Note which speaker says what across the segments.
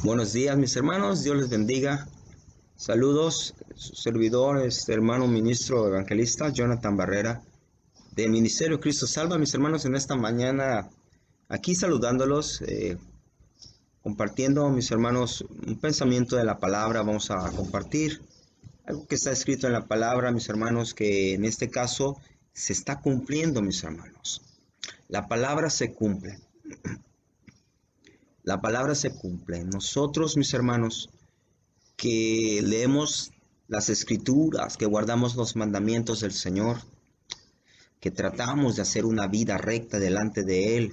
Speaker 1: Buenos días, mis hermanos, Dios les bendiga. Saludos, su servidor, hermano ministro evangelista Jonathan Barrera, del Ministerio Cristo Salva, mis hermanos, en esta mañana, aquí saludándolos, compartiendo, mis hermanos, un pensamiento de la palabra. Vamos a compartir algo que está escrito en la palabra, mis hermanos, que en este caso se está cumpliendo, mis hermanos. La palabra se cumple. La palabra se cumple. Nosotros, mis hermanos, que leemos las escrituras, que guardamos los mandamientos del Señor, que tratamos de hacer una vida recta delante de Él,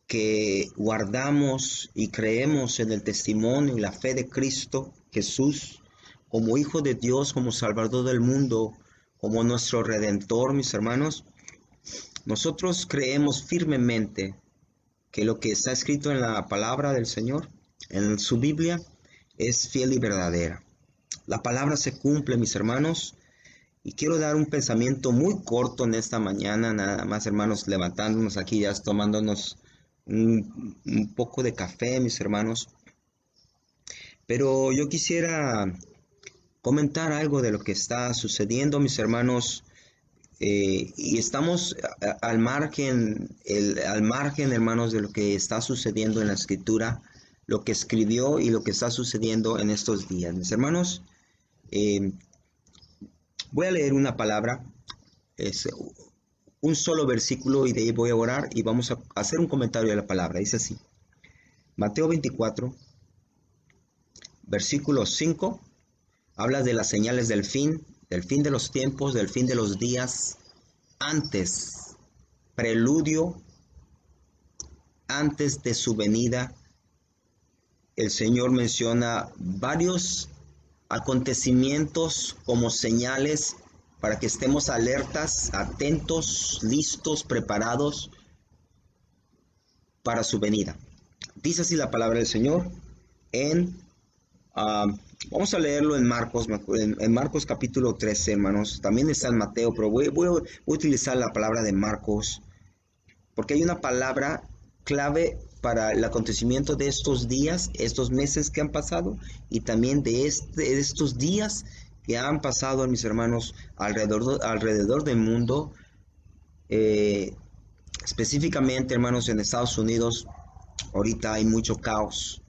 Speaker 1: que guardamos y creemos en el testimonio y la fe de Cristo Jesús como Hijo de Dios, como Salvador del mundo, como nuestro Redentor, mis hermanos. Nosotros creemos firmemente que lo que está escrito en la palabra del Señor, en su Biblia, es fiel y verdadera. La palabra se cumple, mis hermanos, y quiero dar un pensamiento muy corto en esta mañana, nada más, hermanos, levantándonos aquí, ya tomándonos un poco de café, mis hermanos. Pero yo quisiera comentar algo de lo que está sucediendo, mis hermanos, y estamos al margen, hermanos, de lo que está sucediendo en la Escritura, lo que escribió y lo que está sucediendo en estos días. Mis hermanos, voy a leer una palabra, es un solo versículo, y de ahí voy a orar y vamos a hacer un comentario de la palabra. Dice así: Mateo 24, versículo 5, habla de las señales del fin de los tiempos, del fin de los días, antes, preludio, antes de su venida. El Señor menciona varios acontecimientos como señales para que estemos alertas, atentos, listos, preparados para su venida. Dice así la palabra del Señor vamos a leerlo en Marcos, en Marcos capítulo 13, hermanos. También está en Mateo, pero voy a utilizar la palabra de Marcos, porque hay una palabra clave para el acontecimiento de estos días, estos meses que han pasado, y también de estos días que han pasado, mis hermanos, alrededor del mundo, específicamente, hermanos, en Estados Unidos. Ahorita hay mucho caos,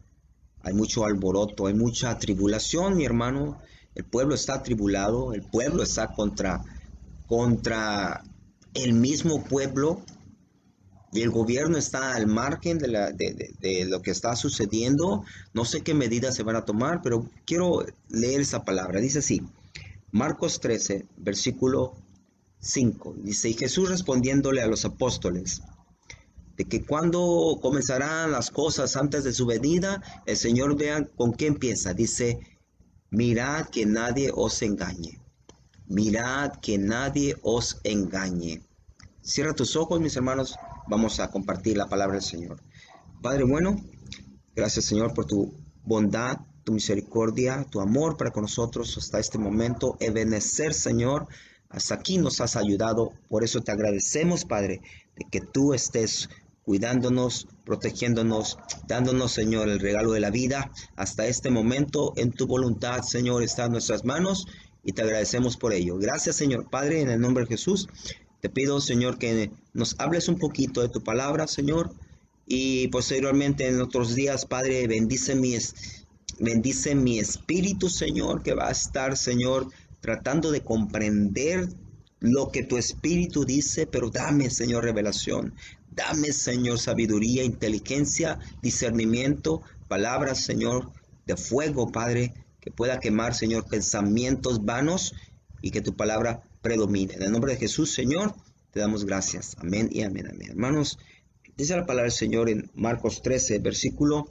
Speaker 1: hay mucho alboroto, hay mucha tribulación, mi hermano. El pueblo está atribulado, el pueblo está contra el mismo pueblo, y el gobierno está al margen de lo que está sucediendo. No sé qué medidas se van a tomar, pero quiero leer esa palabra. Dice así, Marcos 13, versículo 5. Dice: y Jesús respondiéndole a los apóstoles, de que cuando comenzarán las cosas antes de su venida, el Señor vea con qué empieza. Dice: mirad que nadie os engañe. Mirad que nadie os engañe. Cierra tus ojos, mis hermanos. Vamos a compartir la palabra del Señor. Padre bueno, gracias, Señor, por tu bondad, tu misericordia, tu amor para con nosotros hasta este momento. Ebenecer, Señor, hasta aquí nos has ayudado. Por eso te agradecemos, Padre, de que tú estés cuidándonos, protegiéndonos, dándonos, Señor, el regalo de la vida. Hasta este momento, en tu voluntad, Señor, está en nuestras manos, y te agradecemos por ello. Gracias, Señor Padre, en el nombre de Jesús. Te pido, Señor, que nos hables un poquito de tu palabra, Señor, y posteriormente en otros días, Padre, bendice mi espíritu, Señor, que va a estar, Señor, tratando de comprender lo que tu espíritu dice. Pero dame, Señor, revelación. Dame, Señor, sabiduría, inteligencia, discernimiento, palabras, Señor, de fuego, Padre, que pueda quemar, Señor, pensamientos vanos, y que tu palabra predomine. En el nombre de Jesús, Señor, te damos gracias. Amén y amén, amén. Hermanos, dice la palabra del Señor en Marcos 13, versículo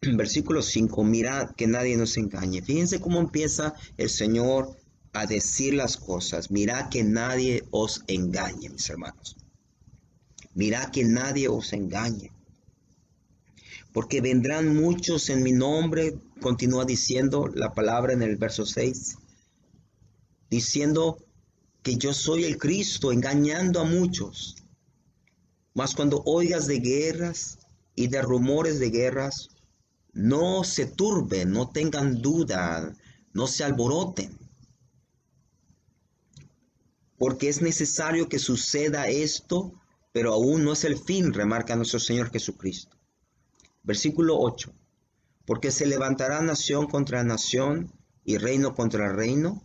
Speaker 1: 5. Mirad que nadie nos engañe. Fíjense cómo empieza el Señor a decir las cosas. Mirad que nadie os engañe, mis hermanos. Mirad que nadie os engañe. Porque vendrán muchos en mi nombre, continúa diciendo la palabra en el verso 6, diciendo que yo soy el Cristo, engañando a muchos. Mas cuando oigas de guerras y de rumores de guerras, no se turben, no tengan duda, no se alboroten, porque es necesario que suceda esto, pero aún no es el fin, remarca nuestro Señor Jesucristo. Versículo 8. Porque se levantará nación contra nación y reino contra reino,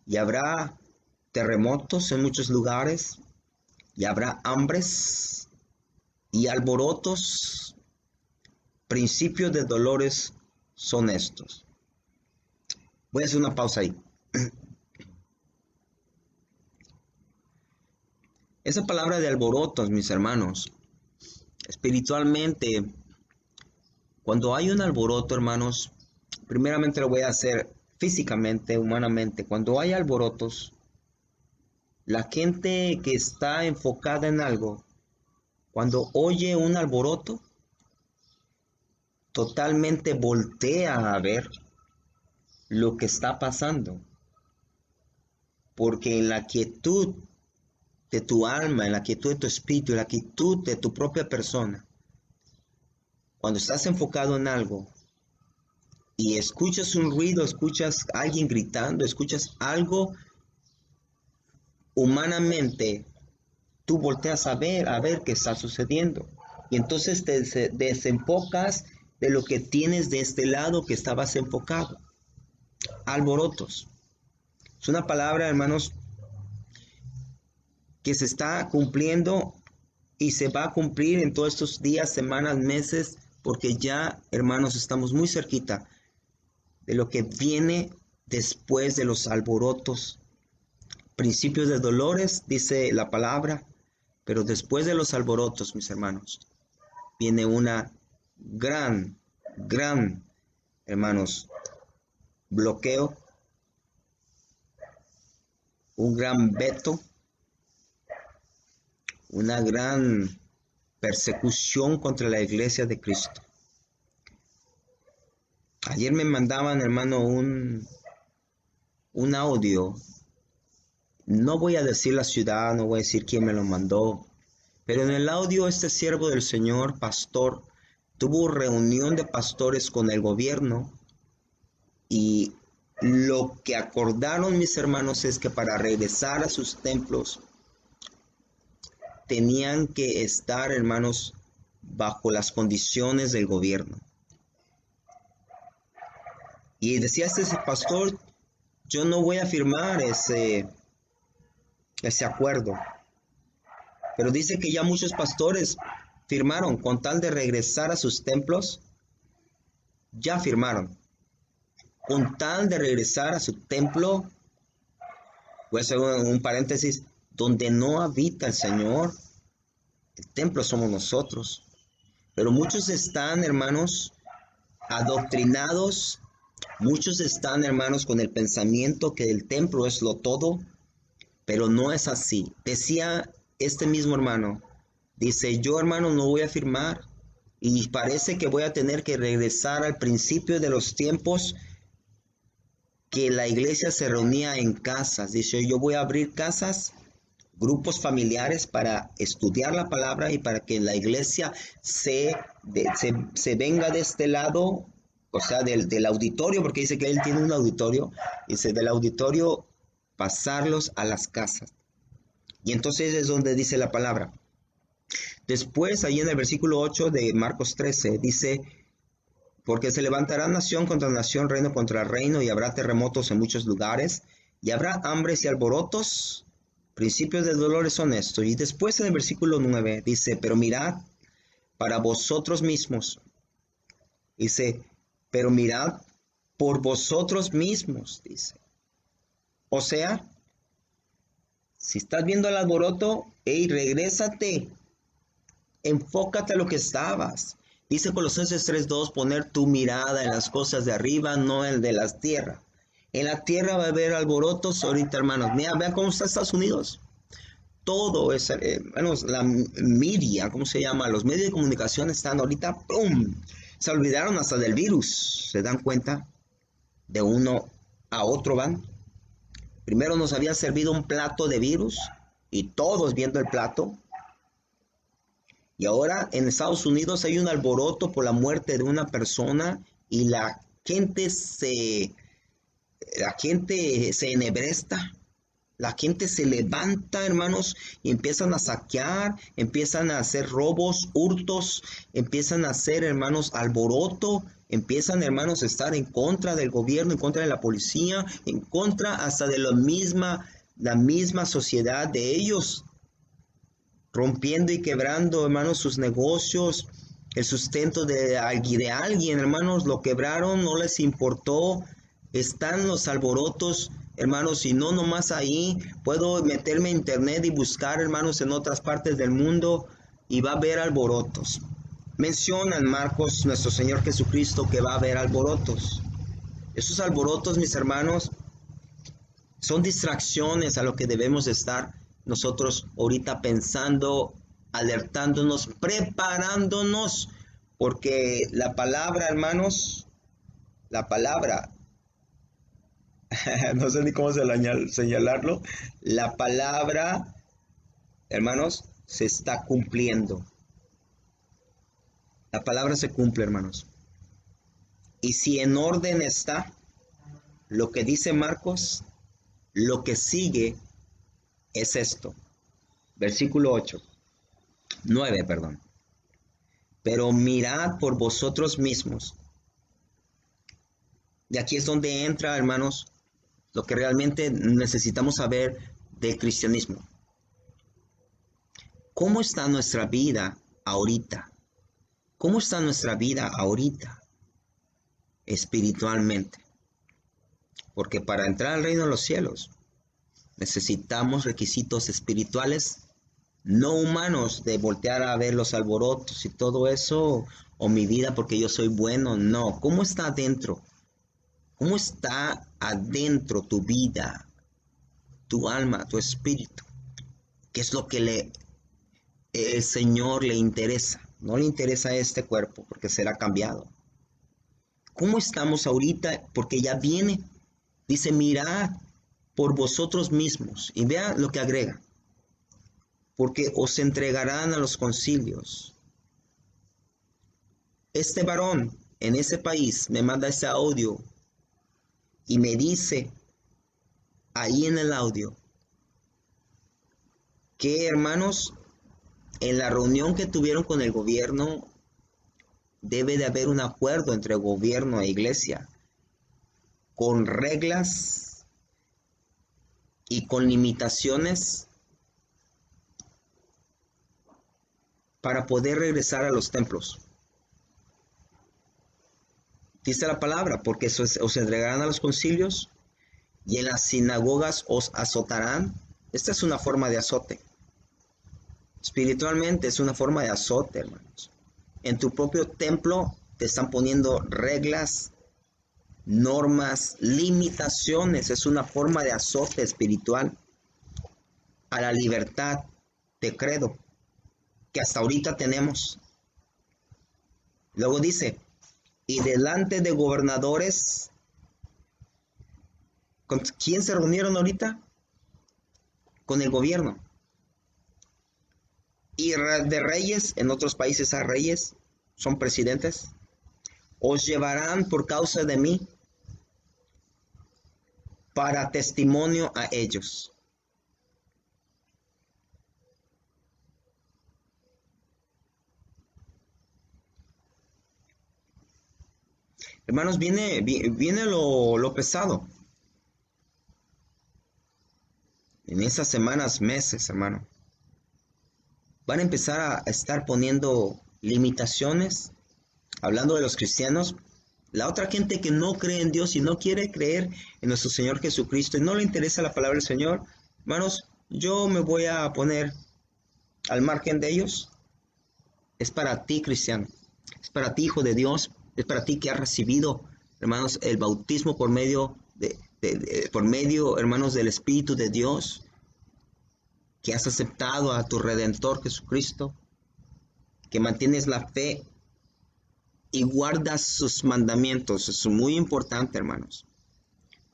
Speaker 1: y habrá terremotos en muchos lugares, y habrá hambres y alborotos. Principios de dolores son estos. Voy a hacer una pausa ahí. Esa palabra de alborotos, mis hermanos, espiritualmente, cuando hay un alboroto, hermanos, primeramente lo voy a hacer físicamente, humanamente. Cuando hay alborotos, la gente que está enfocada en algo, cuando oye un alboroto, totalmente voltea a ver lo que está pasando. Porque en la quietud de tu alma, en la quietud de tu espíritu, en la quietud de tu propia persona, cuando estás enfocado en algo y escuchas un ruido, escuchas a alguien gritando, escuchas algo, humanamente tú volteas a ver qué está sucediendo. Y entonces te desenfocas de lo que tienes de este lado que estabas enfocado. Alborotos. Es una palabra, hermanos, que se está cumpliendo y se va a cumplir en todos estos días, semanas, meses, porque ya, hermanos, estamos muy cerquita de lo que viene después de los alborotos. Principios de dolores, dice la palabra, pero después de los alborotos, mis hermanos, viene una gran, hermanos, bloqueo, un gran veto, una gran persecución contra la iglesia de Cristo. Ayer me mandaban, hermano, un audio. No voy a decir la ciudad, no voy a decir quién me lo mandó, pero en el audio este siervo del Señor, pastor, tuvo reunión de pastores con el gobierno y lo que acordaron, mis hermanos, es que para regresar a sus templos tenían que estar, hermanos, bajo las condiciones del gobierno. Y decía este pastor, yo no voy a firmar ese acuerdo. Pero dice que ya muchos pastores firmaron con tal de regresar a sus templos. Ya firmaron. Con tal de regresar a su templo, voy a hacer un paréntesis, donde no habita el Señor. El templo somos nosotros. Pero muchos están, hermanos, adoctrinados. Muchos están, hermanos, con el pensamiento que el templo es lo todo. Pero no es así. Decía este mismo hermano, dice, yo hermano no voy a firmar y parece que voy a tener que regresar al principio de los tiempos que la iglesia se reunía en casas. Dice, yo voy a abrir casas, grupos familiares para estudiar la palabra y para que la iglesia se venga de este lado, o sea, del auditorio, porque dice que él tiene un auditorio, dice, del auditorio pasarlos a las casas. Y entonces es donde dice la palabra. Después, ahí en el versículo 8 de Marcos 13, dice, porque se levantará nación contra nación, reino contra reino, y habrá terremotos en muchos lugares, y habrá hambres y alborotos. Principios de dolores son estos. Y después en el versículo 9 dice, pero mirad para vosotros mismos. Dice, pero mirad por vosotros mismos, dice. O sea, si estás viendo el alboroto, hey, regrésate, enfócate a lo que estabas. Dice Colosenses 3:2, poner tu mirada en las cosas de arriba, no en de las tierras. En la tierra va a haber alborotos ahorita, hermanos. Mira, vean cómo está Estados Unidos. Todo es, hermanos, la media, ¿cómo se llama? Los medios de comunicación están ahorita, ¡pum! Se olvidaron hasta del virus. ¿Se dan cuenta? De uno a otro van. Primero nos había servido un plato de virus y todos viendo el plato. Y ahora en Estados Unidos hay un alboroto por la muerte de una persona y la gente se ennegresta, la gente se levanta, hermanos, y empiezan a saquear, empiezan a hacer robos, hurtos, empiezan a hacer, hermanos, alboroto, empiezan, hermanos, a estar en contra del gobierno, en contra de la policía, en contra hasta de la misma sociedad de ellos, rompiendo y quebrando, hermanos, sus negocios, el sustento de alguien, hermanos, lo quebraron, no les importó. Están los alborotos, hermanos, y no nomás ahí. Puedo meterme a internet y buscar, hermanos, en otras partes del mundo y va a haber alborotos. Menciona en Marcos nuestro Señor Jesucristo que va a haber alborotos. Esos alborotos, mis hermanos, son distracciones a lo que debemos estar nosotros ahorita pensando, alertándonos, preparándonos, porque la palabra, hermanos, la palabra, no sé ni cómo señalarlo, la palabra, hermanos, se está cumpliendo. La palabra se cumple, hermanos. Y si en orden está lo que dice Marcos, lo que sigue es esto. Versículo 9, perdón. Pero mirad por vosotros mismos. Y aquí es donde entra, hermanos, lo que realmente necesitamos saber del cristianismo. ¿Cómo está nuestra vida ahorita? ¿Cómo está nuestra vida ahorita espiritualmente? Porque para entrar al reino de los cielos necesitamos requisitos espirituales, no humanos, de voltear a ver los alborotos y todo eso, o mi vida porque yo soy bueno. No, ¿cómo está adentro? ¿Cómo está adentro tu vida, tu alma, tu espíritu? ¿Qué es lo que el Señor le interesa? No le interesa este cuerpo porque será cambiado. ¿Cómo estamos ahorita? Porque ya viene. Dice, mirad por vosotros mismos. Y vea lo que agrega. Porque os entregarán a los concilios. Este varón en ese país me manda ese audio y me dice ahí en el audio que, hermanos, en la reunión que tuvieron con el gobierno debe de haber un acuerdo entre gobierno e iglesia con reglas y con limitaciones para poder regresar a los templos. Dice la palabra, porque os entregarán a los concilios y en las sinagogas os azotarán. Esta es una forma de azote. Espiritualmente es una forma de azote, hermanos. En tu propio templo te están poniendo reglas, normas, limitaciones. Es una forma de azote espiritual a la libertad de credo que hasta ahorita tenemos. Luego dice, y delante de gobernadores, ¿con quién se reunieron ahorita? Con el gobierno. Y de reyes, en otros países hay reyes, son presidentes, os llevarán por causa de mí para testimonio a ellos. Hermanos, viene lo pesado. En esas semanas, meses, hermano, van a empezar a estar poniendo limitaciones, hablando de los cristianos. La otra gente que no cree en Dios y no quiere creer en nuestro Señor Jesucristo y no le interesa la palabra del Señor, hermanos, yo me voy a poner al margen de ellos. Es para ti, cristiano, es para ti, hijo de Dios, es para ti que has recibido, hermanos, el bautismo por medio, hermanos, del Espíritu de Dios, que has aceptado a tu Redentor Jesucristo, que mantienes la fe y guardas sus mandamientos. Es muy importante, hermanos.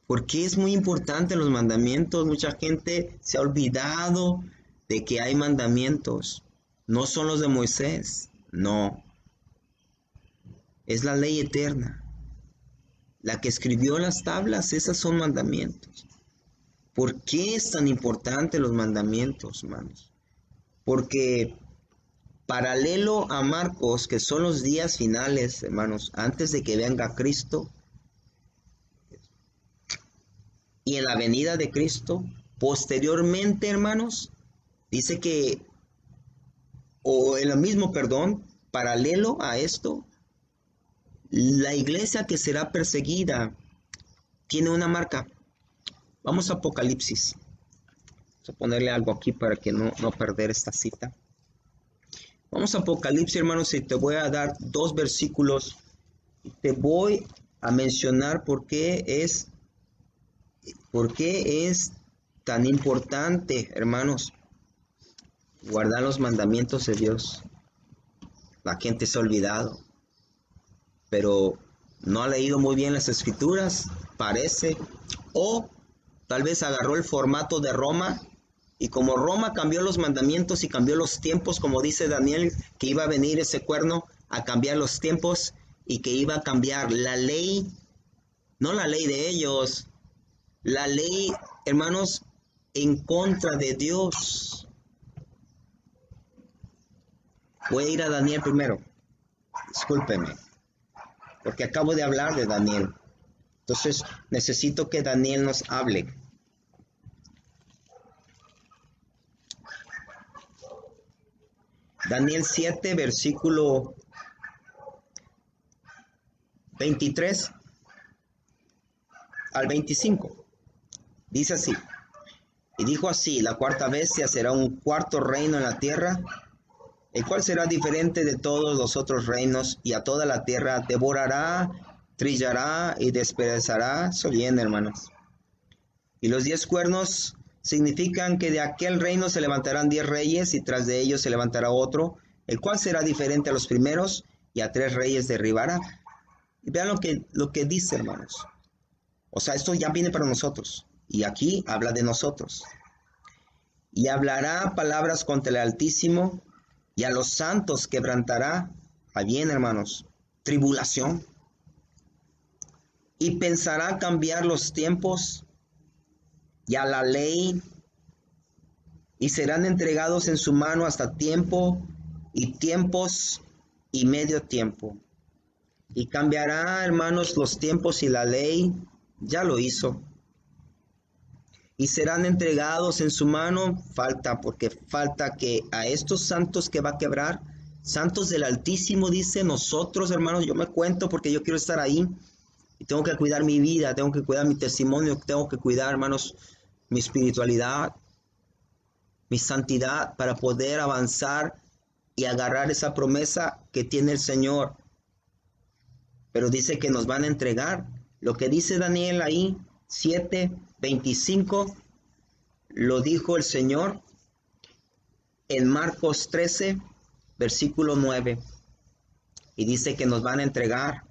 Speaker 1: ¿Por qué es muy importante los mandamientos? Mucha gente se ha olvidado de que hay mandamientos. No son los de Moisés, no. Es la ley eterna. la que escribió las tablas, esas son mandamientos. ¿Por qué es tan importante los mandamientos, hermanos? Porque paralelo a Marcos, que son los días finales, hermanos, antes de que venga Cristo, y en la venida de Cristo, posteriormente, hermanos, dice que, o en lo mismo, perdón, paralelo a esto, la iglesia que será perseguida tiene una marca. Vamos a Apocalipsis. Vamos a ponerle algo aquí para que no perder esta cita. Vamos a Apocalipsis, hermanos, y te voy a dar 2 versículos. Y te voy a mencionar por qué es tan importante, hermanos, guardar los mandamientos de Dios. La gente se ha olvidado, pero no ha leído muy bien las escrituras, parece, o tal vez agarró el formato de Roma, y como Roma cambió los mandamientos y cambió los tiempos, como dice Daniel, que iba a venir ese cuerno a cambiar los tiempos y que iba a cambiar la ley, no la ley de ellos, la ley, hermanos, en contra de Dios. Voy a ir a Daniel primero, discúlpeme, porque acabo de hablar de Daniel. Entonces necesito que Daniel nos hable. Daniel 7, versículo 23 al 25. Dice así: y dijo así: la cuarta bestia será un cuarto reino en la tierra, el cual será diferente de todos los otros reinos, y a toda la tierra devorará, trillará y despedazará. Eso bien, hermanos. Y los 10 cuernos significan que de aquel reino se levantarán 10 reyes, y tras de ellos se levantará otro, el cual será diferente a los primeros, y a 3 reyes derribará. Y vean lo que dice, hermanos. O sea, esto ya viene para nosotros. Y aquí habla de nosotros. Y hablará palabras contra el Altísimo, y a los santos quebrantará. Ahí bien, hermanos, tribulación. Y pensará cambiar los tiempos y a la ley, y serán entregados en su mano hasta tiempo y tiempos y medio tiempo. Y cambiará, hermanos, los tiempos y la ley, ya lo hizo. Y serán entregados en su mano, porque falta que a estos santos que va a quebrar, santos del Altísimo, dice, nosotros, hermanos, yo me cuento porque yo quiero estar ahí, y tengo que cuidar mi vida, tengo que cuidar mi testimonio, tengo que cuidar, hermanos, mi espiritualidad, mi santidad, para poder avanzar y agarrar esa promesa que tiene el Señor. Pero dice que nos van a entregar. Lo que dice Daniel ahí, 7:25, lo dijo el Señor en Marcos 13, versículo 9. Y dice que nos van a entregar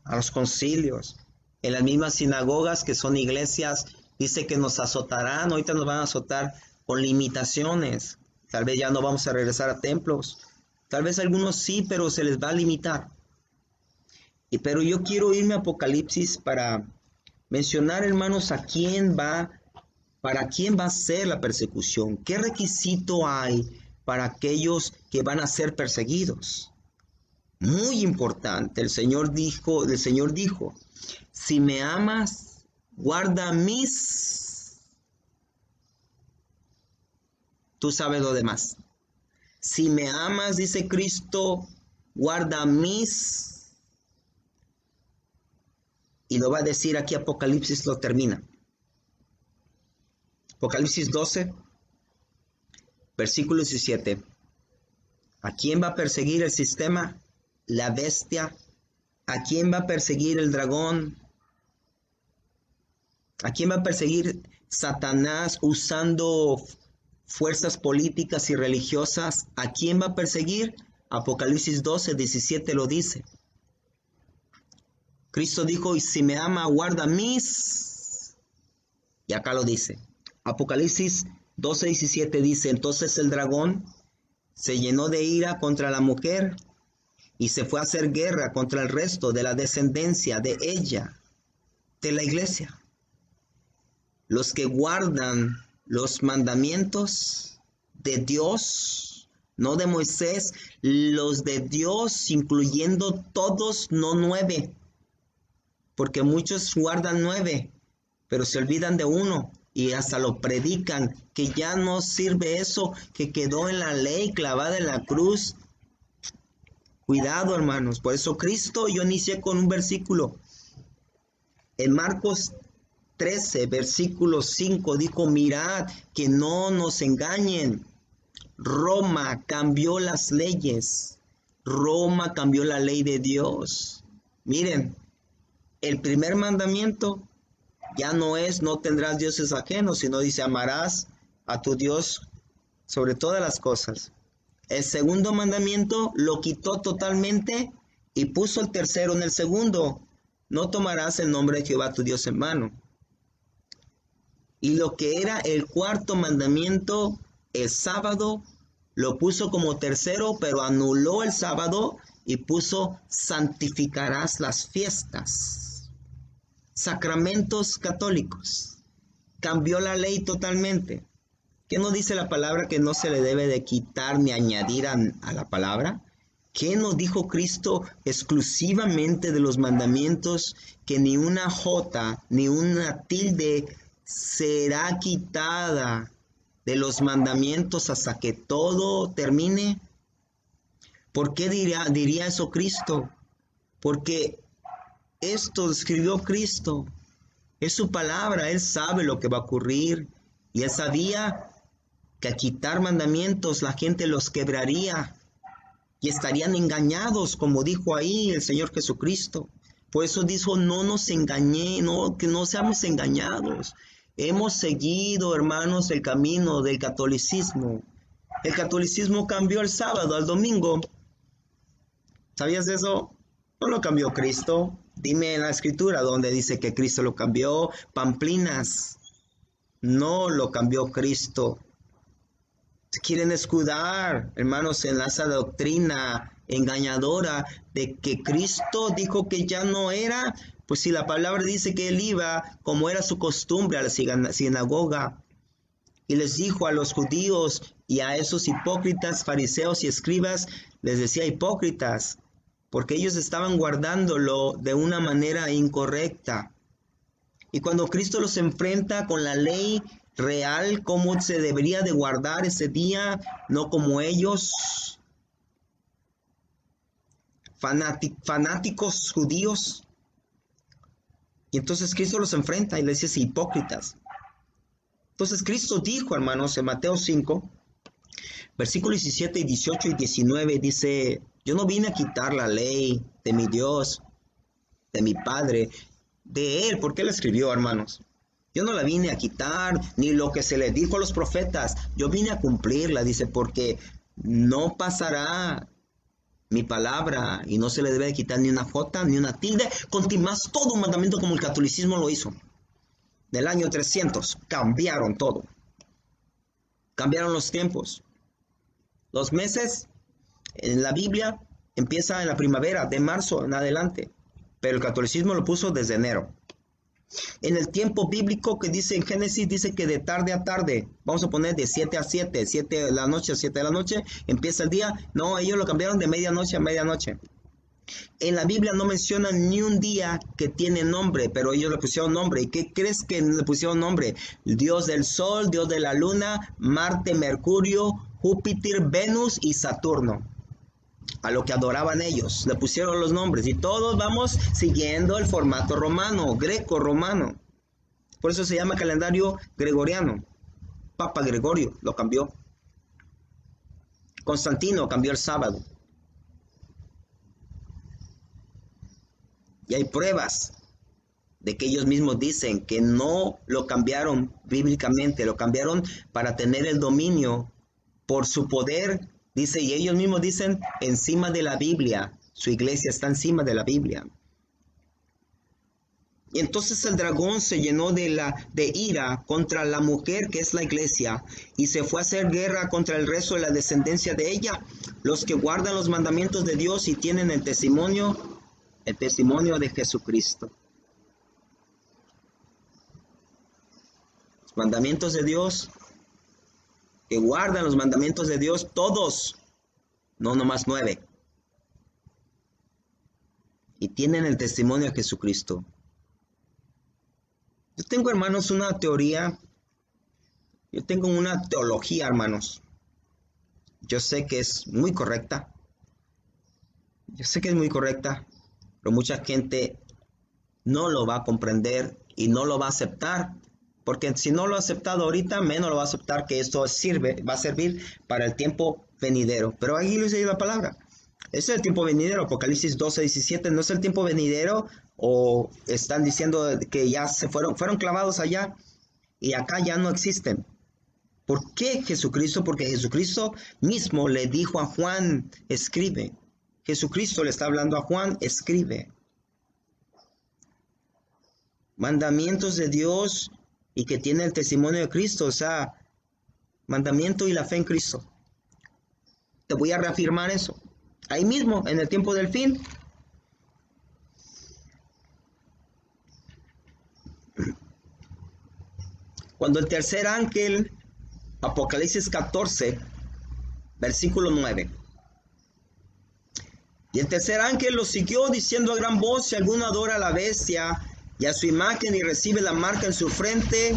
Speaker 1: a los concilios. En las mismas sinagogas que son iglesias, dice que nos azotarán. Ahorita nos van a azotar con limitaciones. Tal vez ya no vamos a regresar a templos. Tal vez algunos sí, pero se les va a limitar. Pero yo quiero irme a Apocalipsis para mencionar, hermanos, para quién va a ser la persecución. ¿Qué requisito hay para aquellos que van a ser perseguidos? Muy importante. El Señor dijo, si me amas, guarda mis. Tú sabes lo demás. Si me amas, dice Cristo, guarda mis. Y lo va a decir aquí, Apocalipsis lo termina. Apocalipsis 12, versículo 17. ¿A quién va a perseguir el sistema? La bestia. ¿A quién va a perseguir el dragón? ¿A quién va a perseguir Satanás usando fuerzas políticas y religiosas? ¿A quién va a perseguir? Apocalipsis 12, 17 lo dice. Cristo dijo, y si me ama, guarda mis. Y acá lo dice. Apocalipsis 12, 17 dice, entonces el dragón se llenó de ira contra la mujer y se fue a hacer guerra contra el resto de la descendencia de ella. de la iglesia. Los que guardan los mandamientos de Dios, no de Moisés, los de Dios, incluyendo todos, no 9, porque muchos guardan 9, pero se olvidan de uno y hasta lo predican, que ya no sirve eso, que quedó en la ley clavada en la cruz. Cuidado, hermanos. Por eso Cristo, yo inicié con un versículo. En Marcos 13, versículo 5, dijo, mirad que no nos engañen. Roma cambió las leyes. Roma cambió la ley de Dios. Miren, el primer mandamiento ya no es no tendrás dioses ajenos, sino dice amarás a tu Dios sobre todas las cosas. El segundo mandamiento lo quitó totalmente y puso el tercero en el segundo. No tomarás el nombre de Jehová tu Dios en vano. Y lo que era el cuarto mandamiento, el sábado, lo puso como tercero, pero anuló el sábado y puso santificarás las fiestas. Sacramentos católicos. Cambió la ley totalmente. ¿Qué nos dice la palabra que no se le debe de quitar ni añadir a la palabra? ¿Qué nos dijo Cristo exclusivamente de los mandamientos? Que ni una jota ni una tilde será quitada de los mandamientos hasta que todo termine. ¿Por qué diría eso Cristo? Porque esto escribió Cristo. Es su palabra, Él sabe lo que va a ocurrir. Y Él sabía que al quitar mandamientos la gente los quebraría y estarían engañados, como dijo ahí el Señor Jesucristo. Por eso dijo, no nos engañé, que no seamos engañados. Hemos seguido, hermanos, el camino del catolicismo. El catolicismo cambió el sábado al domingo. ¿Sabías eso? No lo cambió Cristo. Dime en la escritura donde dice que Cristo lo cambió. Pamplinas. No lo cambió Cristo. Se quieren escudar, hermanos, en esa doctrina engañadora de que Cristo dijo que ya no era. Pues si la palabra dice que Él iba, como era su costumbre, a la sinagoga, y les dijo a los judíos y a esos hipócritas, fariseos y escribas, les decía hipócritas, porque ellos estaban guardándolo de una manera incorrecta. Y cuando Cristo los enfrenta con la ley real, cómo se debería de guardar ese día, no como ellos, fanáticos judíos. Y entonces Cristo los enfrenta y les dice hipócritas. Entonces Cristo dijo, hermanos, en Mateo 5, versículos 17 y 18 y 19, dice, yo no vine a quitar la ley de mi Dios, de mi Padre, de Él, porque Él escribió, hermanos. Yo no la vine a quitar, ni lo que se le dijo a los profetas. Yo vine a cumplirla, dice, porque no pasará mi palabra y no se le debe de quitar ni una jota, ni una tilde, con más todo un mandamiento como el catolicismo lo hizo. Del año 300, cambiaron todo. Cambiaron los tiempos. Los meses en la Biblia empieza en la primavera, de marzo en adelante, pero el catolicismo lo puso desde enero. En el tiempo bíblico que dice en Génesis, dice que de tarde a tarde, vamos a poner de 7 a 7, 7 de la noche a 7 de la noche, empieza el día. No, ellos lo cambiaron de medianoche a medianoche. En la Biblia no mencionan ni un día que tiene nombre, pero ellos le pusieron nombre. ¿Y qué crees que le pusieron nombre? Dios del Sol, Dios de la Luna, Marte, Mercurio, Júpiter, Venus y Saturno. A lo que adoraban ellos, le pusieron los nombres y todos vamos siguiendo el formato romano, greco-romano. Por eso se llama calendario gregoriano. Papa Gregorio lo cambió. Constantino cambió el sábado. Y hay pruebas de que ellos mismos dicen que no lo cambiaron bíblicamente, lo cambiaron para tener el dominio por su poder. Dice, y ellos mismos dicen, encima de la Biblia. Su iglesia está encima de la Biblia. Y entonces el dragón se llenó de ira contra la mujer que es la iglesia y se fue a hacer guerra contra el resto de la descendencia de ella, los que guardan los mandamientos de Dios y tienen el testimonio de Jesucristo. mandamientos de Dios, que guardan los mandamientos de Dios, todos, no nomás 9, y tienen el testimonio de Jesucristo. Yo tengo, hermanos, una teoría, yo tengo una teología, hermanos. Yo sé que es muy correcta, pero mucha gente no lo va a comprender y no lo va a aceptar, porque si no lo ha aceptado ahorita, menos lo va a aceptar que esto va a servir para el tiempo venidero. Pero ahí lo dice la palabra. Ese es el tiempo venidero, Apocalipsis 12:17, ¿no es el tiempo venidero? O están diciendo que ya fueron clavados allá y acá ya no existen. ¿Por qué Jesucristo? Porque Jesucristo mismo le dijo a Juan, escribe. Jesucristo le está hablando a Juan, escribe. Mandamientos de Dios y que tiene el testimonio de Cristo, o sea, mandamiento y la fe en Cristo. Te voy a reafirmar eso. Ahí mismo, en el tiempo del fin. Cuando el tercer ángel, Apocalipsis 14, versículo 9. Y el tercer ángel lo siguió diciendo a gran voz, si alguno adora a la bestia y a su imagen y recibe la marca en su frente,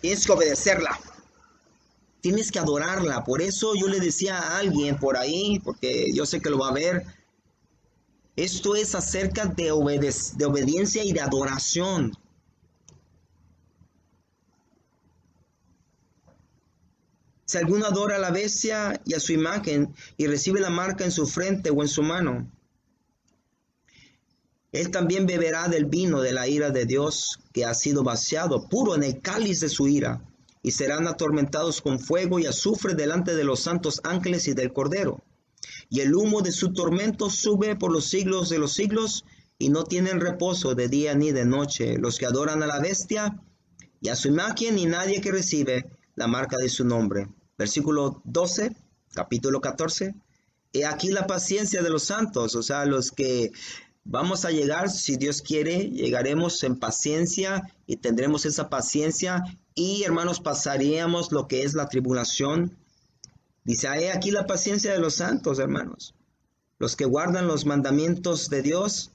Speaker 1: tienes que obedecerla. Tienes que adorarla. Por eso yo le decía a alguien por ahí, porque yo sé que lo va a ver, esto es acerca de obediencia y de adoración. Si alguno adora a la bestia y a su imagen y recibe la marca en su frente o en su mano, él también beberá del vino de la ira de Dios que ha sido vaciado, puro en el cáliz de su ira, y serán atormentados con fuego y azufre delante de los santos ángeles y del Cordero. Y el humo de su tormento sube por los siglos de los siglos, y no tienen reposo de día ni de noche los que adoran a la bestia y a su imagen, y nadie que recibe la marca de su nombre. Versículo 12, capítulo 14. He aquí la paciencia de los santos, o sea, los que vamos a llegar, si Dios quiere, llegaremos en paciencia y tendremos esa paciencia y, hermanos, pasaríamos lo que es la tribulación. Dice, he aquí la paciencia de los santos, hermanos, los que guardan los mandamientos de Dios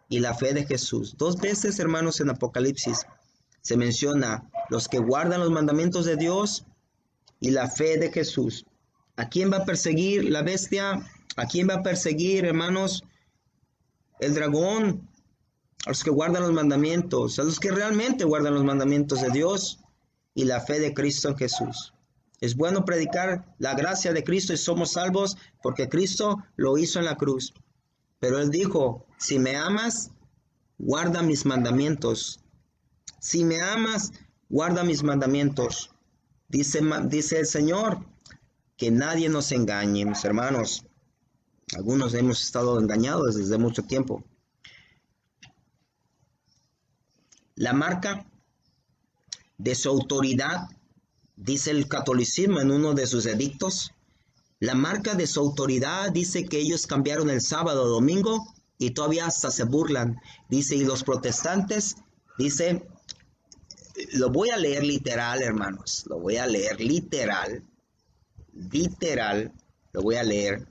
Speaker 1: y la fe de Jesús. 2 veces, hermanos, en Apocalipsis se menciona los que guardan los mandamientos de Dios y la fe de Jesús. ¿A quién va a perseguir la bestia? ¿A quién va a perseguir, hermanos, el dragón? A los que guardan los mandamientos, a los que realmente guardan los mandamientos de Dios y la fe de Cristo en Jesús. Es bueno predicar la gracia de Cristo y somos salvos porque Cristo lo hizo en la cruz. Pero Él dijo, si me amas, guarda mis mandamientos. Si me amas, guarda mis mandamientos. Dice el Señor, que nadie nos engañe, mis hermanos. Algunos hemos estado engañados desde mucho tiempo. La marca de su autoridad, dice el catolicismo en uno de sus edictos, la marca de su autoridad dice que ellos cambiaron el sábado, domingo, y todavía hasta se burlan. Dice, y los protestantes, dice, lo voy a leer literal, hermanos, lo voy a leer literal, lo voy a leer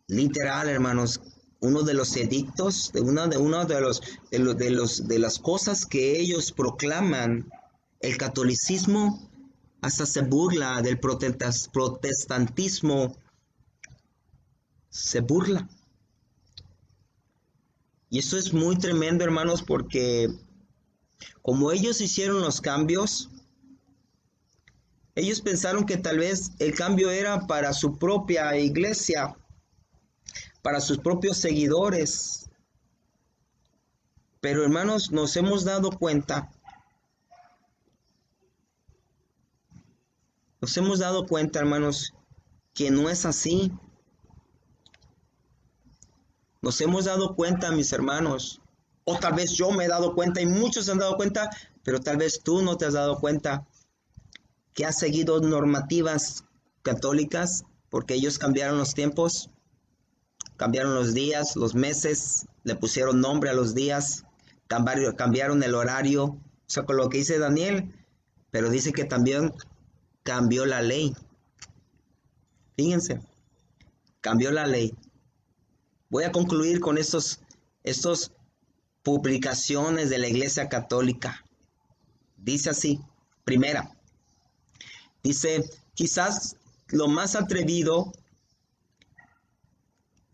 Speaker 1: literal, hermanos. Uno de los edictos, de las cosas que ellos proclaman, el catolicismo hasta se burla del protestantismo, se burla. Y eso es muy tremendo, hermanos, porque como ellos hicieron los cambios, ellos pensaron que tal vez el cambio era para su propia iglesia, para sus propios seguidores. Pero, hermanos, nos hemos dado cuenta, hermanos, que no es así. Nos hemos dado cuenta, mis hermanos, o tal vez yo me he dado cuenta y muchos se han dado cuenta, pero tal vez tú no te has dado cuenta que has seguido normativas católicas porque ellos cambiaron los tiempos, cambiaron los días, los meses, le pusieron nombre a los días, cambiaron el horario sea, con lo que dice Daniel, pero dice que también cambió la ley. Fíjense, cambió la ley. Voy a concluir con estos publicaciones de la Iglesia Católica. Dice así, primera, dice, quizás lo más atrevido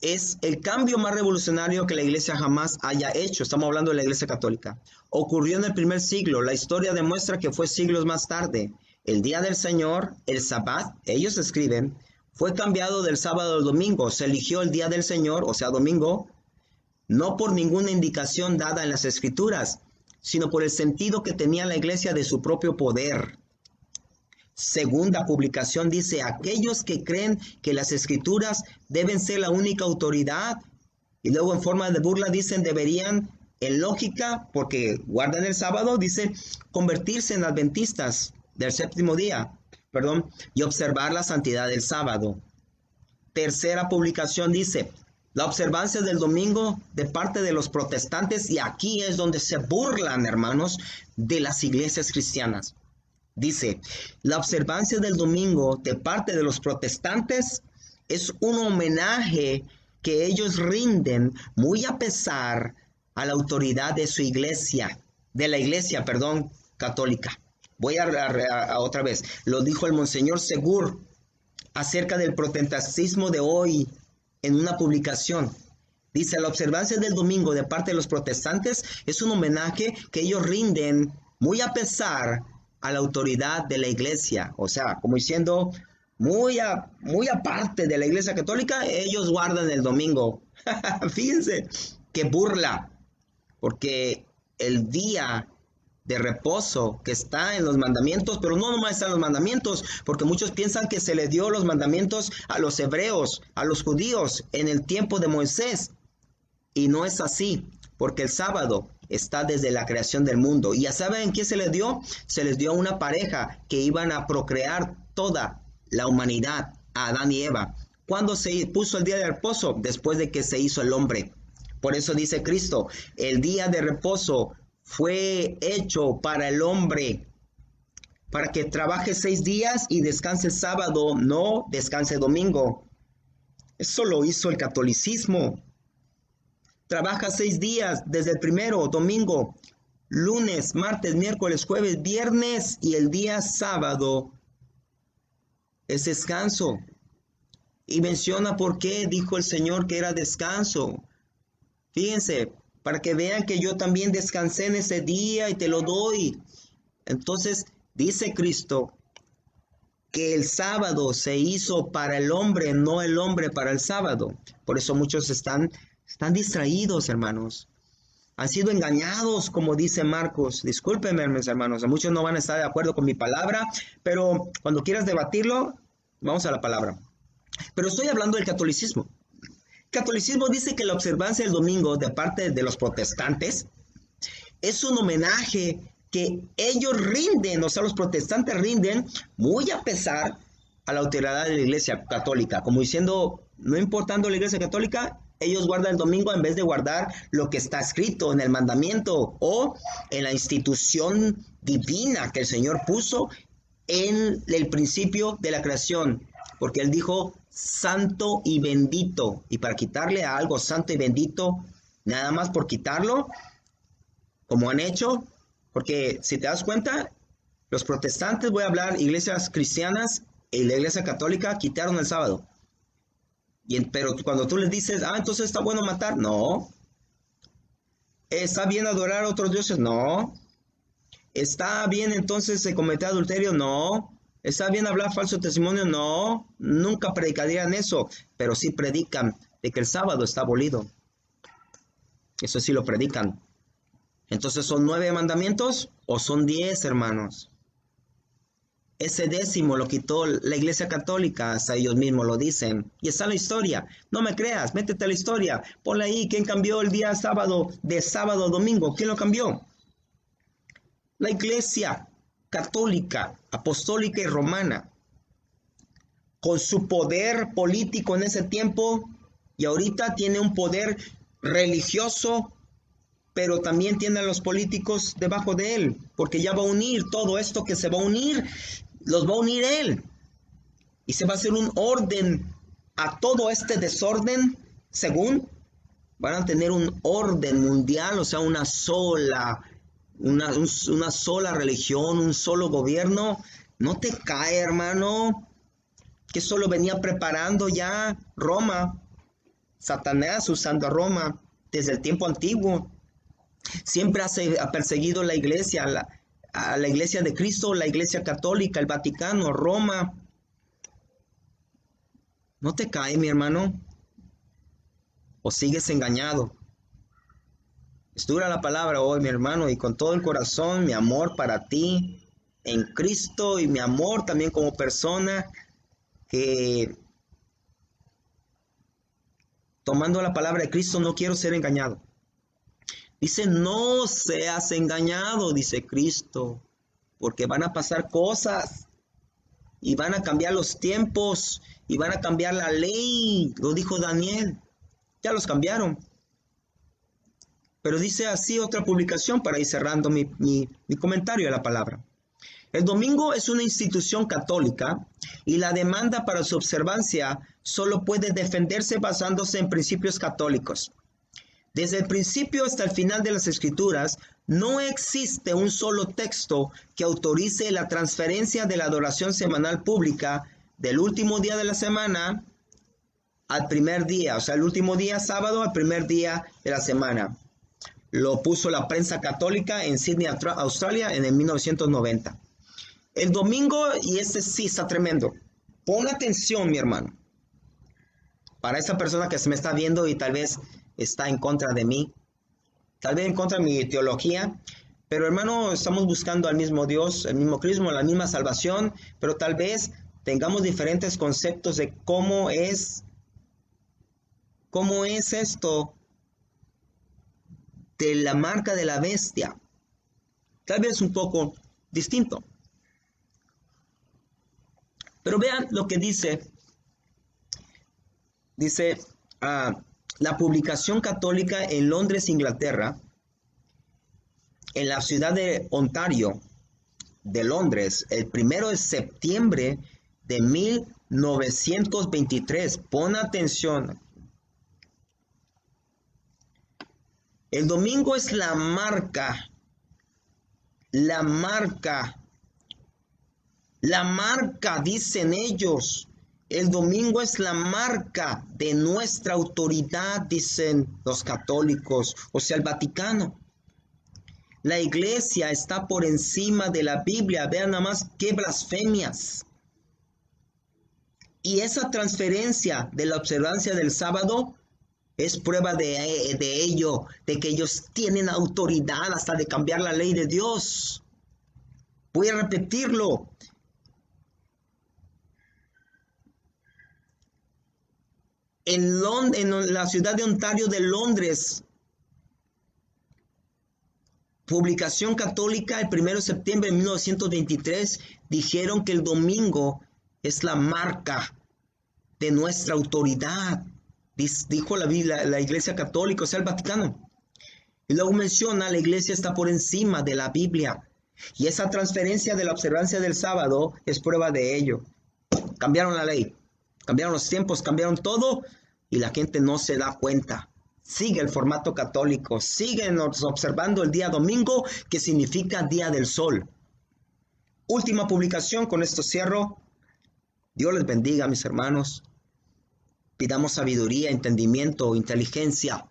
Speaker 1: es el cambio más revolucionario que la Iglesia jamás haya hecho. Estamos hablando de la Iglesia Católica. Ocurrió en el primer siglo. La historia demuestra que fue siglos más tarde. El día del Señor, el Sabbat, ellos escriben, fue cambiado del sábado al domingo. Se eligió el día del Señor, o sea, domingo, no por ninguna indicación dada en las Escrituras, sino por el sentido que tenía la Iglesia de su propio poder. Segunda publicación dice, aquellos que creen que las Escrituras deben ser la única autoridad, y luego en forma de burla dicen, deberían, en lógica, porque guardan el sábado, dice, convertirse en adventistas del séptimo día, y observar la santidad del sábado. Tercera publicación dice, la observancia del domingo de parte de los protestantes, y aquí es donde se burlan, hermanos, de las iglesias cristianas. Dice, la observancia del domingo de parte de los protestantes es un homenaje que ellos rinden muy a pesar a la autoridad de su iglesia, católica. Voy a otra vez, lo dijo el Monseñor Segur acerca del protestantismo de hoy en una publicación. Dice, la observancia del domingo de parte de los protestantes es un homenaje que ellos rinden muy a pesar a la autoridad de la iglesia, o sea, como diciendo, muy aparte de la iglesia católica, ellos guardan el domingo. Fíjense, qué burla, porque el día de reposo que está en los mandamientos, pero no nomás está en los mandamientos, porque muchos piensan que se le dio los mandamientos a los hebreos, a los judíos, en el tiempo de Moisés, y no es así, porque el sábado está desde la creación del mundo. ¿Y ya saben quién se les dio? Se les dio a una pareja que iban a procrear toda la humanidad, a Adán y Eva. ¿Cuándo se puso el día de reposo? Después de que se hizo el hombre. Por eso dice Cristo, el día de reposo fue hecho para el hombre, para que trabaje 6 días y descanse el sábado, no descanse domingo. Eso lo hizo el catolicismo. Trabaja 6 días, desde el primero, domingo, lunes, martes, miércoles, jueves, viernes, y el día sábado es descanso. Y menciona por qué dijo el Señor que era descanso. Fíjense, para que vean que yo también descansé en ese día y te lo doy. Entonces, dice Cristo que el sábado se hizo para el hombre, no el hombre para el sábado. Por eso muchos están distraídos, hermanos. Han sido engañados, como dice Marcos. Discúlpenme, mis hermanos, muchos no van a estar de acuerdo con mi palabra, pero cuando quieras debatirlo, vamos a la palabra. Pero estoy hablando del catolicismo. El catolicismo dice que la observancia del domingo de parte de los protestantes es un homenaje que ellos rinden, o sea, los protestantes rinden muy a pesar a la autoridad de la iglesia católica, como diciendo, no importando la iglesia católica, ellos guardan el domingo en vez de guardar lo que está escrito en el mandamiento o en la institución divina que el Señor puso en el principio de la creación, porque Él dijo santo y bendito, y para quitarle a algo santo y bendito, nada más por quitarlo, como han hecho, porque si te das cuenta, los protestantes, voy a hablar, iglesias cristianas y la iglesia católica quitaron el sábado. Pero cuando tú les dices, entonces está bueno matar, no. ¿Está bien adorar a otros dioses? No. ¿Está bien entonces cometer adulterio? No. ¿Está bien hablar falso testimonio? No. Nunca predicarían eso, pero sí predican de que el sábado está abolido. Eso sí lo predican. Entonces, ¿son 9 mandamientos o son 10, hermanos? Ese 10º lo quitó la iglesia católica, hasta ellos mismos lo dicen. Y está en la historia. No me creas, métete a la historia. Ponle ahí, ¿quién cambió el día sábado, de sábado a domingo? ¿Quién lo cambió? La iglesia católica, apostólica y romana. Con su poder político en ese tiempo, y ahorita tiene un poder religioso pero también tiene a los políticos debajo de él, porque ya va a unir todo esto que se va a unir, los va a unir él. Y se va a hacer un orden a todo este desorden, según van a tener un orden mundial, o sea, una sola religión, un solo gobierno. No te cae, hermano, que eso lo venía preparando ya Roma, Satanás usando a Roma desde el tiempo antiguo. Siempre ha perseguido la iglesia, a la iglesia de Cristo, la iglesia católica, el Vaticano, Roma. ¿No te cae, mi hermano? ¿O sigues engañado? Es dura la palabra hoy, mi hermano, y con todo el corazón, mi amor para ti en Cristo y mi amor también como persona, que tomando la palabra de Cristo no quiero ser engañado. Dice, no seas engañado, dice Cristo, porque van a pasar cosas y van a cambiar los tiempos y van a cambiar la ley, lo dijo Daniel, ya los cambiaron. Pero dice así otra publicación para ir cerrando mi comentario de la palabra. El domingo es una institución católica y la demanda para su observancia solo puede defenderse basándose en principios católicos. Desde el principio hasta el final de las Escrituras, no existe un solo texto que autorice la transferencia de la adoración semanal pública del último día de la semana al primer día, o sea, el último día sábado al primer día de la semana. Lo puso la prensa católica en Sydney, Australia, en el 1990. El domingo, y este sí está tremendo. Pon atención, mi hermano. Para esa persona que se me está viendo y tal vez está en contra de mí, tal vez en contra de mi teología, pero hermano, estamos buscando al mismo Dios, el mismo Cristo, la misma salvación, pero tal vez tengamos diferentes conceptos de cómo es esto de la marca de la bestia. Tal vez un poco distinto. Pero vean lo que dice la publicación católica en Londres, Inglaterra, en la ciudad de Ontario, de Londres, el 1 de septiembre de 1923. Pon atención. El domingo es la marca, dicen ellos. El domingo es la marca de nuestra autoridad, dicen los católicos, o sea, el Vaticano. La iglesia está por encima de la Biblia. Vean nada más qué blasfemias. Y esa transferencia de la observancia del sábado es prueba de ello, de que ellos tienen autoridad hasta de cambiar la ley de Dios. Voy a repetirlo. En la ciudad de Ontario de Londres, publicación católica el 1 de septiembre de 1923, dijeron que el domingo es la marca de nuestra autoridad. Dijo la iglesia católica, o sea, el Vaticano. Y luego menciona, la iglesia está por encima de la Biblia. Y esa transferencia de la observancia del sábado es prueba de ello. Cambiaron la ley, cambiaron los tiempos, cambiaron todo y la gente no se da cuenta. Sigue el formato católico, siguen observando el día domingo, que significa día del sol. Última publicación, con esto cierro. Dios les bendiga, mis hermanos. Pidamos sabiduría, entendimiento, inteligencia.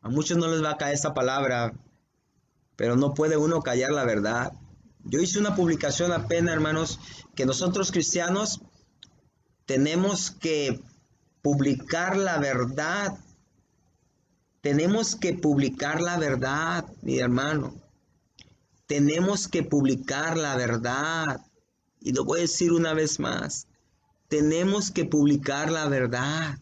Speaker 1: A muchos no les va a caer esta palabra, pero no puede uno callar la verdad. Yo hice una publicación apenas, hermanos, que nosotros cristianos tenemos que publicar la verdad. Tenemos que publicar la verdad, mi hermano. Tenemos que publicar la verdad. Y lo voy a decir una vez más. Tenemos que publicar la verdad.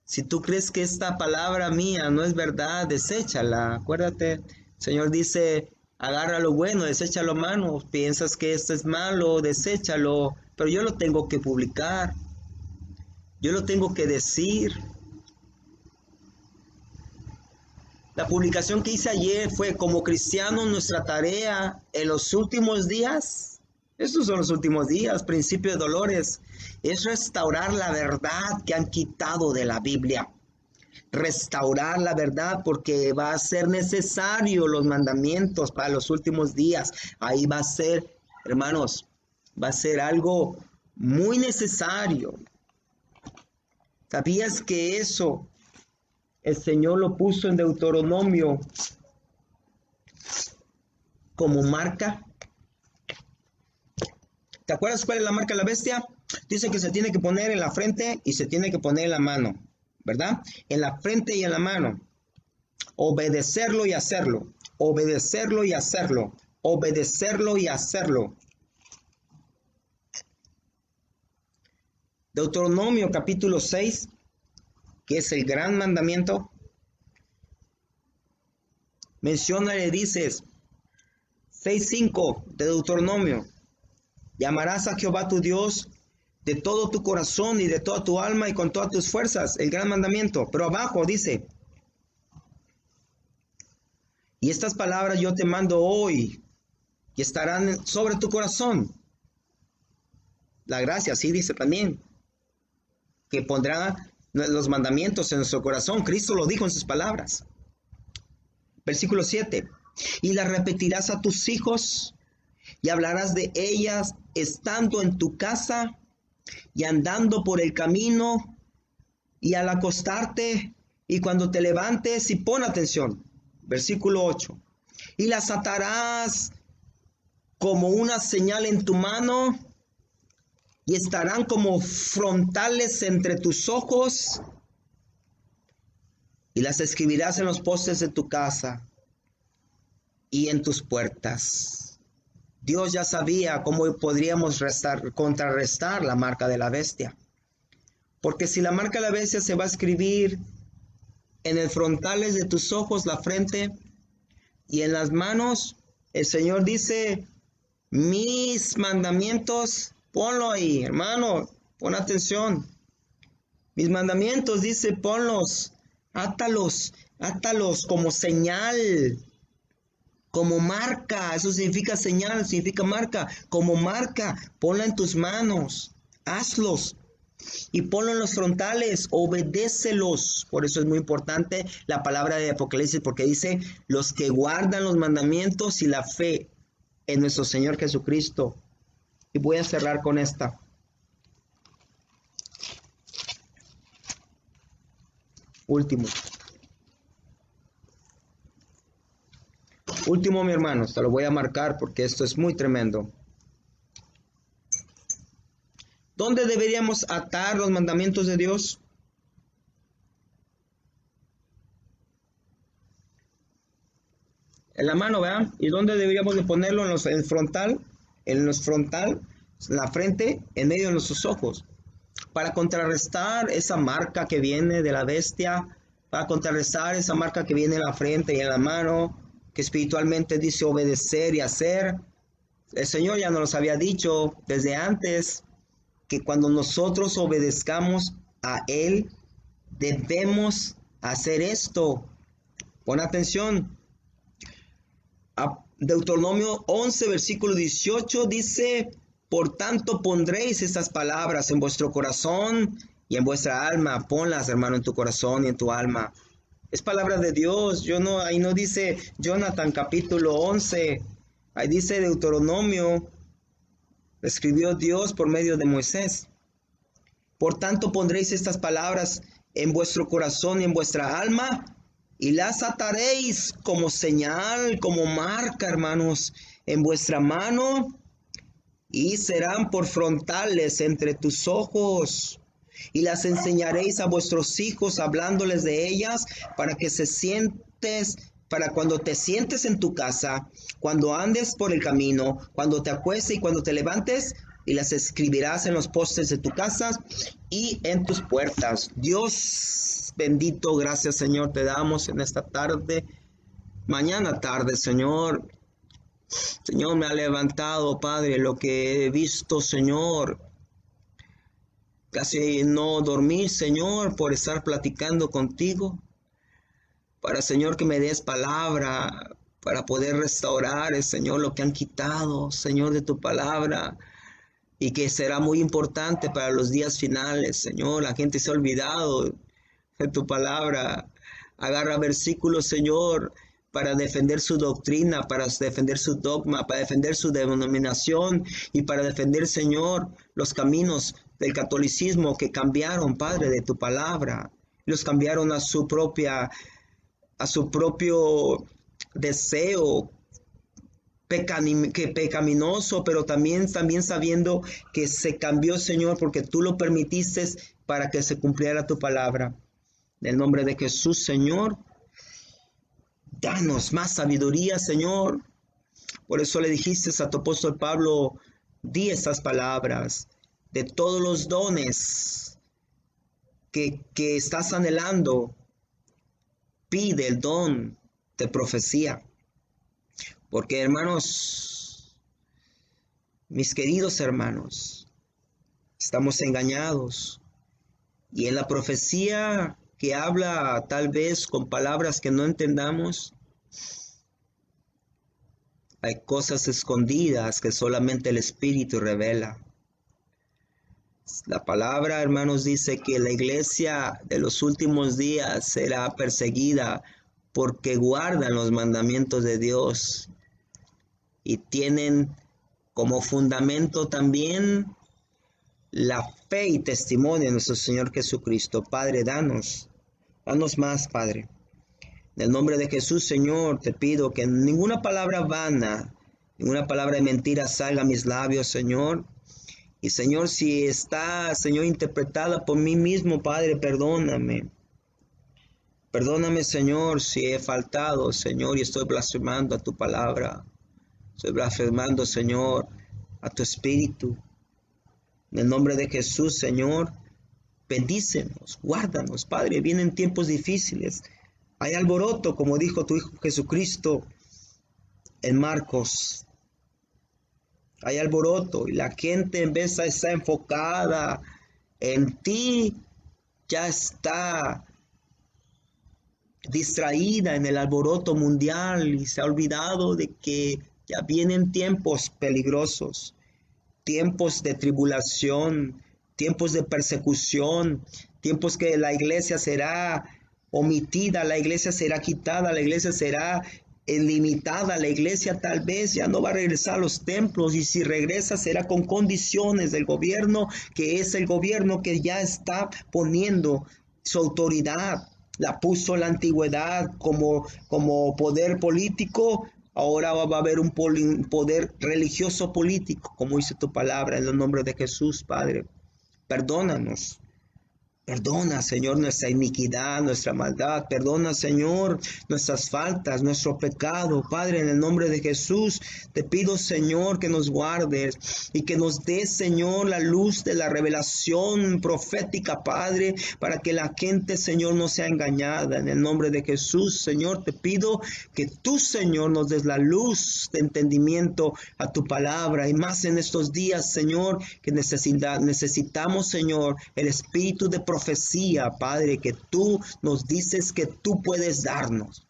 Speaker 1: Si tú crees que esta palabra mía no es verdad, deséchala. Acuérdate, el Señor dice, agarra lo bueno, desecha lo malo. Piensas que esto es malo, deséchalo. Pero yo lo tengo que publicar. Yo lo tengo que decir. La publicación que hice ayer fue como cristianos nuestra tarea en los últimos días. Estos son los últimos días, principio de dolores. Es restaurar la verdad que han quitado de la Biblia. Restaurar la verdad porque va a ser necesario los mandamientos para los últimos días. Ahí va a ser, hermanos, va a ser algo muy necesario. ¿Sabías que eso el Señor lo puso en Deuteronomio como marca? ¿Te acuerdas cuál es la marca de la bestia? Dice que se tiene que poner en la frente y se tiene que poner en la mano, ¿verdad? En la frente y en la mano. Obedecerlo y hacerlo. Obedecerlo y hacerlo. Obedecerlo y hacerlo. Deuteronomio capítulo 6, que es el gran mandamiento, menciona, le dices, 6:5 de Deuteronomio, y amarás a Jehová tu Dios de todo tu corazón y de toda tu alma y con todas tus fuerzas, el gran mandamiento. Pero abajo dice, y estas palabras yo te mando hoy, y estarán sobre tu corazón. La gracia, sí dice también, que pondrá los mandamientos en nuestro corazón. Cristo lo dijo en sus palabras. Versículo 7. Y las repetirás a tus hijos y hablarás de ellas estando en tu casa y andando por el camino y al acostarte y cuando te levantes. Y pon atención. Versículo 8. Y las atarás como una señal en tu mano y estarán como frontales entre tus ojos y las escribirás en los postes de tu casa y en tus puertas. Dios ya sabía cómo podríamos contrarrestar la marca de la bestia. Porque si la marca de la bestia se va a escribir en el frontales de tus ojos, la frente y en las manos, el Señor dice, mis mandamientos, ponlo ahí, hermano, pon atención. Mis mandamientos, dice, ponlos, átalos como señal, como marca. Eso significa señal, significa marca, como marca. Ponla en tus manos, hazlos y ponlo en los frontales, obedécelos. Por eso es muy importante la palabra de Apocalipsis, porque dice, los que guardan los mandamientos y la fe en nuestro Señor Jesucristo. Y voy a cerrar con esta. Último, mi hermano, te lo voy a marcar porque esto es muy tremendo. ¿Dónde deberíamos atar los mandamientos de Dios? En la mano, ¿verdad? ¿Y dónde deberíamos de ponerlo? En el frontal, en la frente, en medio de nuestros ojos. Para contrarrestar esa marca que viene de la bestia, para contrarrestar esa marca que viene en la frente y en la mano, que espiritualmente dice obedecer y hacer. El Señor ya nos había dicho desde antes que cuando nosotros obedezcamos a Él, debemos hacer esto. Pon atención. Deuteronomio 11, versículo 18 dice, por tanto pondréis estas palabras en vuestro corazón y en vuestra alma. Ponlas, hermano, en tu corazón y en tu alma. Es palabra de Dios. Ahí no dice Jonathan capítulo 11. Ahí dice Deuteronomio. Escribió Dios por medio de Moisés. Por tanto pondréis estas palabras en vuestro corazón y en vuestra alma, y las ataréis como señal, como marca, hermanos, en vuestra mano, y serán por frontales entre tus ojos. Y las enseñaréis a vuestros hijos, hablándoles de ellas, para cuando te sientes en tu casa, cuando andes por el camino, cuando te acuestes y cuando te levantes, y las escribirás en los postes de tu casa y en tus puertas. Dios bendito, gracias Señor, te damos en esta tarde, mañana tarde, Señor. Señor, me ha levantado, Padre, lo que he visto, Señor. Casi no dormí, Señor, por estar platicando contigo. para, Señor, que me des palabra, para poder restaurar, Señor, lo que han quitado, Señor, de tu palabra, y que será muy importante para los días finales, Señor. La gente se ha olvidado de tu palabra. Agarra versículos, Señor, para defender su doctrina, para defender su dogma, para defender su denominación y para defender, Señor, los caminos del catolicismo que cambiaron, Padre, de tu palabra. Los cambiaron a su propio deseo pecaminoso, pero también sabiendo que se cambió, Señor, porque tú lo permitiste para que se cumpliera tu palabra. En el nombre de Jesús, Señor, danos más sabiduría, Señor. Por eso le dijiste a tu apóstol Pablo, di estas palabras de todos los dones que estás anhelando. Pide el don de profecía. Porque, hermanos, mis queridos hermanos, estamos engañados. Y en la profecía que habla tal vez con palabras que no entendamos, hay cosas escondidas que solamente el Espíritu revela. La palabra, hermanos, dice que la iglesia de los últimos días será perseguida porque guardan los mandamientos de Dios y tienen como fundamento también la fe y testimonio de nuestro Señor Jesucristo. Padre, danos más, Padre. En el nombre de Jesús, Señor, te pido que ninguna palabra vana, ninguna palabra de mentira salga a mis labios, Señor. Y, Señor, si está, Señor, interpretada por mí mismo, Padre, perdóname. Perdóname, Señor, si he faltado, Señor, y estoy blasfemando a tu palabra. Estoy blasfemando, Señor, a tu Espíritu. En el nombre de Jesús, Señor, bendícenos, guárdanos, Padre. Vienen tiempos difíciles. Hay alboroto, como dijo tu Hijo Jesucristo en Marcos. Hay alboroto y la gente en vez de estar enfocada en ti, ya está distraída en el alboroto mundial y se ha olvidado de que ya vienen tiempos peligrosos, tiempos de tribulación, tiempos de persecución, tiempos que la iglesia será omitida, la iglesia será quitada, la iglesia será limitada, la iglesia tal vez ya no va a regresar a los templos y si regresa será con condiciones del gobierno, que es el gobierno que ya está poniendo su autoridad. La puso en la antigüedad como poder político. Ahora va a haber un poder religioso político, como dice tu palabra, en el nombre de Jesús, Padre. Perdónanos. Perdona, Señor, nuestra iniquidad, nuestra maldad. Perdona, Señor, nuestras faltas, nuestro pecado. Padre, en el nombre de Jesús, te pido, Señor, que nos guardes y que nos des, Señor, la luz de la revelación profética, Padre, para que la gente, Señor, no sea engañada. En el nombre de Jesús, Señor, te pido que tú, Señor, nos des la luz de entendimiento a tu palabra. Y más en estos días, Señor, que necesitamos, Señor, el espíritu de profecía, Padre, que tú nos dices que tú puedes darnos.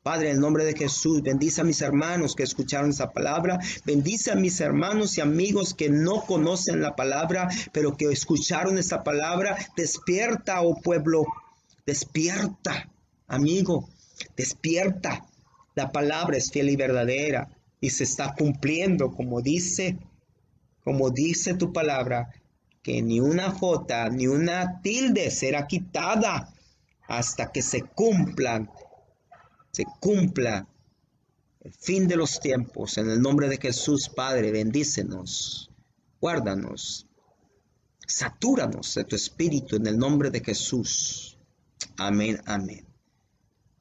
Speaker 1: Padre, en el nombre de Jesús, bendice a mis hermanos que escucharon esa palabra, bendice a mis hermanos y amigos que no conocen la palabra, pero que escucharon esa palabra. Despierta, oh pueblo, despierta, amigo, despierta. La palabra es fiel y verdadera y se está cumpliendo como dice tu palabra, que ni una jota ni una tilde será quitada hasta que se cumpla el fin de los tiempos. En el nombre de Jesús, Padre, bendícenos, guárdanos, satúranos de tu espíritu en el nombre de Jesús. Amén, amén.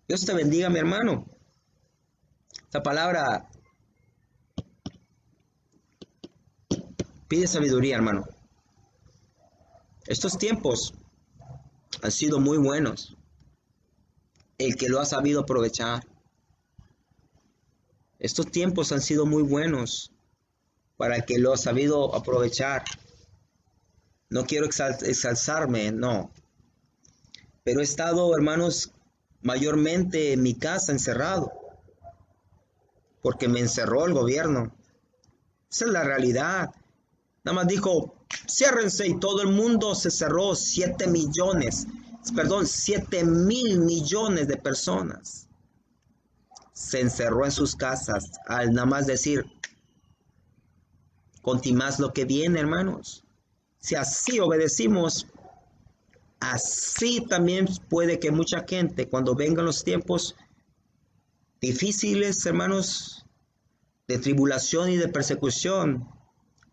Speaker 1: Dios te bendiga, mi hermano. Esta palabra pide sabiduría, hermano. Estos tiempos han sido muy buenos. El que lo ha sabido aprovechar. Estos tiempos han sido muy buenos para el que lo ha sabido aprovechar. No quiero exalzarme, no. Pero he estado, hermanos, mayormente en mi casa encerrado, porque me encerró el gobierno. Esa es la realidad. Nada más dijo, ciérrense y todo el mundo se cerró. 7.000 millones de personas se encerró en sus casas al nada más decir, contimás lo que viene, hermanos. Si así obedecimos, así también puede que mucha gente, cuando vengan los tiempos difíciles, hermanos, de tribulación y de persecución,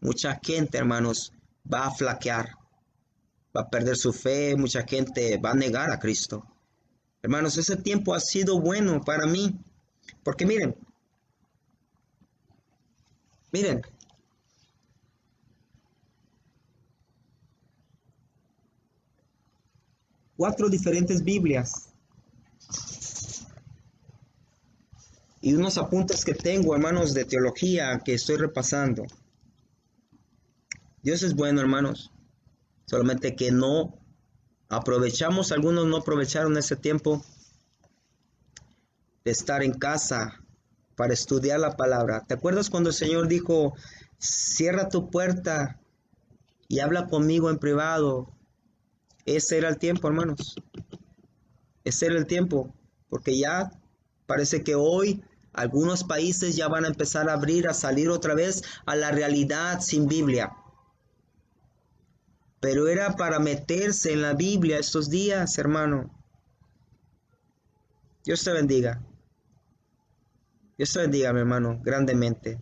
Speaker 1: mucha gente, hermanos, va a flaquear, va a perder su fe, mucha gente va a negar a Cristo. Hermanos, ese tiempo ha sido bueno para mí, porque miren, 4 diferentes Biblias y unos apuntes que tengo, hermanos, de teología que estoy repasando. Dios es bueno, hermanos, solamente que no aprovechamos, algunos no aprovecharon ese tiempo de estar en casa para estudiar la palabra. ¿Te acuerdas cuando el Señor dijo, cierra tu puerta y habla conmigo en privado? Ese era el tiempo, hermanos. Ese era el tiempo, porque ya parece que hoy algunos países ya van a empezar a abrir, a salir otra vez a la realidad sin Biblia. Pero era para meterse en la Biblia estos días, hermano. Dios te bendiga. Dios te bendiga, mi hermano, grandemente.